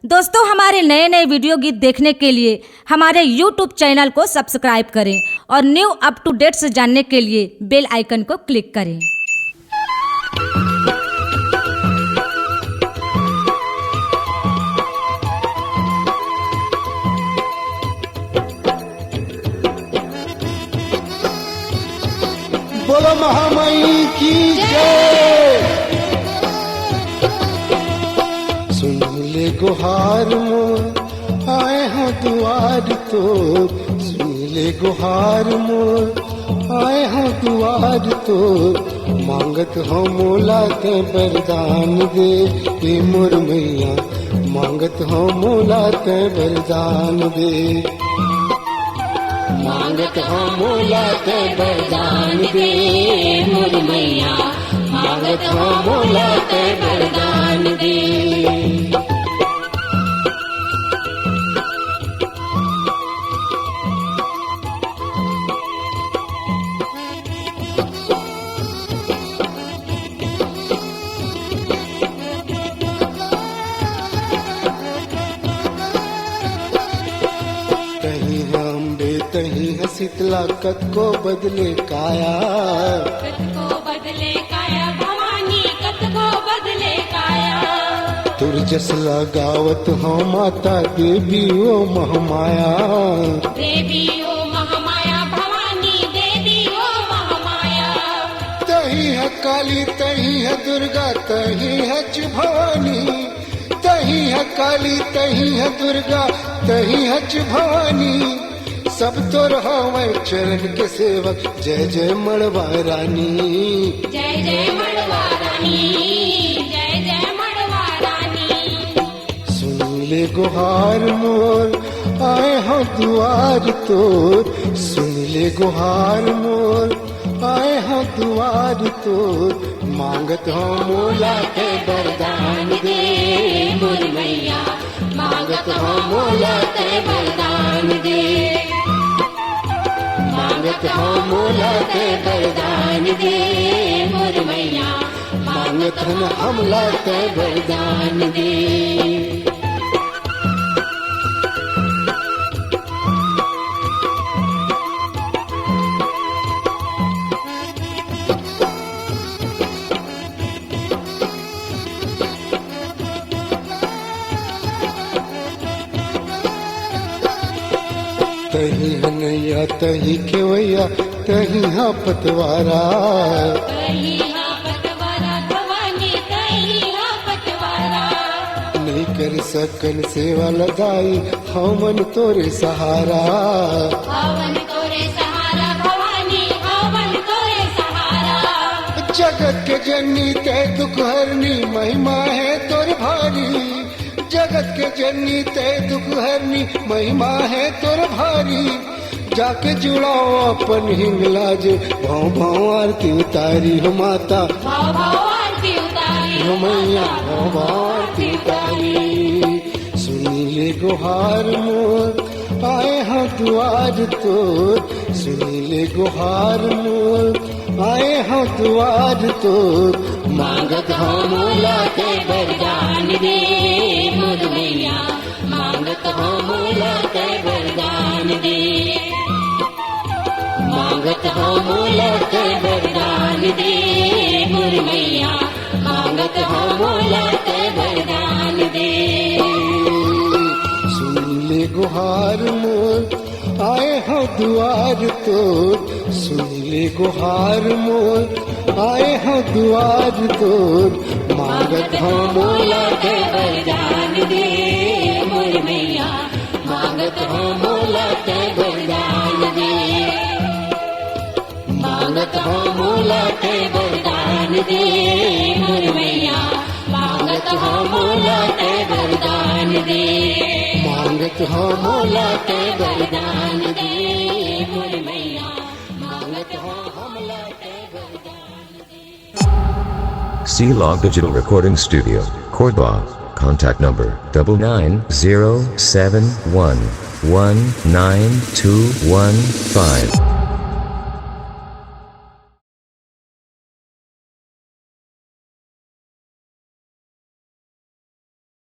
दोस्तों, हमारे नए नए वीडियो गीत देखने के लिए हमारे YouTube चैनल को सब्सक्राइब करें और न्यू अप टू डेट से जानने के लिए बेल आइकन को क्लिक करें। बोलो महामाई की जय। सुन ले गुहार मोर आए हो दुआर तो, सुन ले गुहार मोर आए हो दुआर तो, मांगत हो मोला ते वरदान दे हे मोर मैया, मांगत हो मोला ते वरदान दे, मांगत हो मोला ते वरदान दे मोर मैया, मांगत हो मोला ते वरदान दे। तही है शीतला कत को बदले काया, कत को बदले काया भवानी, कत को बदले काया। तुरजस लगावत हो माता देवी ओ महमाया, देवी ओ महमाया भवानी, देवी ओ महमाया। तही है काली तही है दुर्गा तही है भवानी, तही है काली तही है दुर्गा तही है भवानी, सब तो रहावे चरण के सेवक जय जय मड़वा रानी, जय जय मड़वा रानी, जय जय मड़वा रानी। सुन ले गुहार मोर आए हो दुआर तोर, सुन ले गुहार मोर आए हो दुआर तोर, मांगत हो मोला के वरदान दे मोर मैया, मांगत हो मोला ते वरदान दे, मांगत हो मोला ते वरदान दे मोर मैया, मांगत हन हमला ते वरदान दे। तही हनैया तही खेवैया तही हा पतवारा, तही हा पतवारा भवानी, तही हा पतवारा। नहीं कर सकन सेवा लगाई हमन तोरे सहारा, हवन तोरे सहारा भवानी, हवन तोरे सहारा। जगत के जननी ते दुख हरनी महिमा है तोर भारी, जगत के जननी ते दुख हरनी महिमा है तोर भारी, जाके जुड़ाओ अपन हिंगलाज भाव भाव आरती उतारी हो माता, भाव भाव आरती उतारी हो मैया भाव भाव आरती उतारी। सुनी ले गुहार मोर आए हो दुआर तोर, सुनी ले गुहार मोर आए हो दुआर तोर, मांगत हो मोला ते वरदान दे मोर मैया, मांगत हो मोला ते वरदान दे, मांगत हो मोला ते वरदान दे मोर मैया, मांगत हो मोला ते वरदान दे। सुन ले गुहार मोर आए हो दुआर तोर, सुन ले गुहार मोर आए हो दुआर तोर, मांगत हो मोला ते वरदान दे मोर मैया, मांगत हो मोला ते वरदान दे, मांगत हो मोला ते वरदान दे मोर मैया, मांगत हो मोला ते वरदान दे, मांगत हो मोला ते वरदान दे मोर मैया, मांगत हो हमला ते वरदान दे। C-Log Digital Recording Studio, Cordoba. Contact number 9907119215.